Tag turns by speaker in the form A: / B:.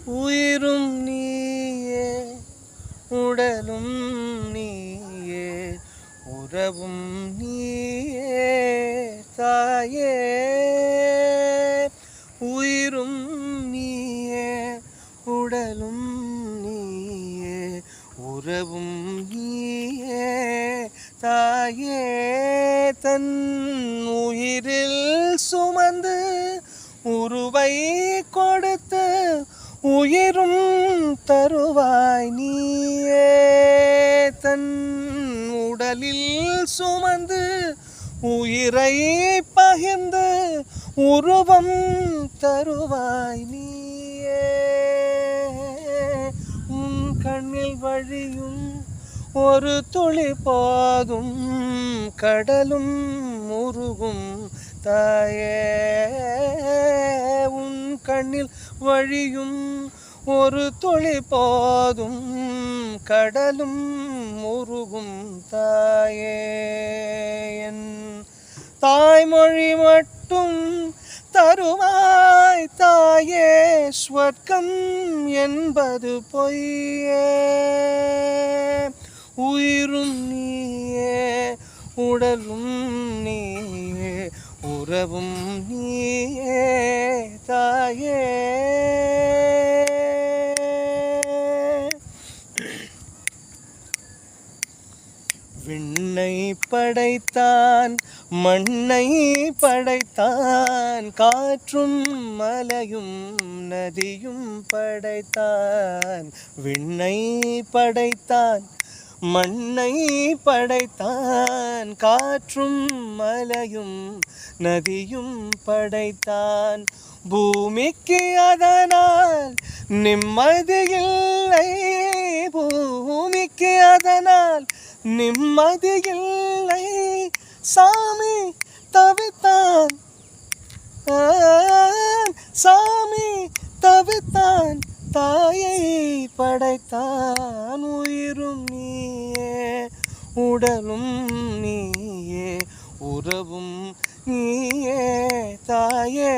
A: உயிரும் நீயே உடலும் நீயே உறவும் நீயே தாயே. உயிரும் நீயே உடலும் நீயே உறவும் நீயே தாயே. தன் உயிரில் சுமந்து உருவை கொடுத்து உயிரும் தருவாய் நீயே. தன் உடலில் சுமந்து உயிரை பகிர்ந்து உருவம் தருவாய் நீயே. உன் கண்ணில் வழியும் ஒரு துளி போதும் கடலும் உருகும் தாயே. உன் கண்ணில் வழியும் ஒரு துளி போதும் கடலும் உருகும் தாயே. என் தாய்மொழி மட்டும் தருவாய் தாயே. ஸ்வர்க்கம் என்பது பொய்யே. உயிரும் நீயே உடலும் நீயே உறவும் நீயே தாயே. விண்ணை படைத்தான் மண்ணை படைத்தான் காற்றும் மலையும் நதியும் படைத்தான். விண்ணை படைத்தான் மண்ணை படைத்தான் காற்றும் மலையும் நதியும் படைத்தான். பூமிக்கு அதனால் நிம்மதியில்லை பூமிக்கு அதனால் நிம்மதியில்லை சாமி தவித்தான் சாமி தவித்தான் தாயை படைத்தான். உயிரும் நீயே உடலும் நீயே உறவும் நீயே தாயே.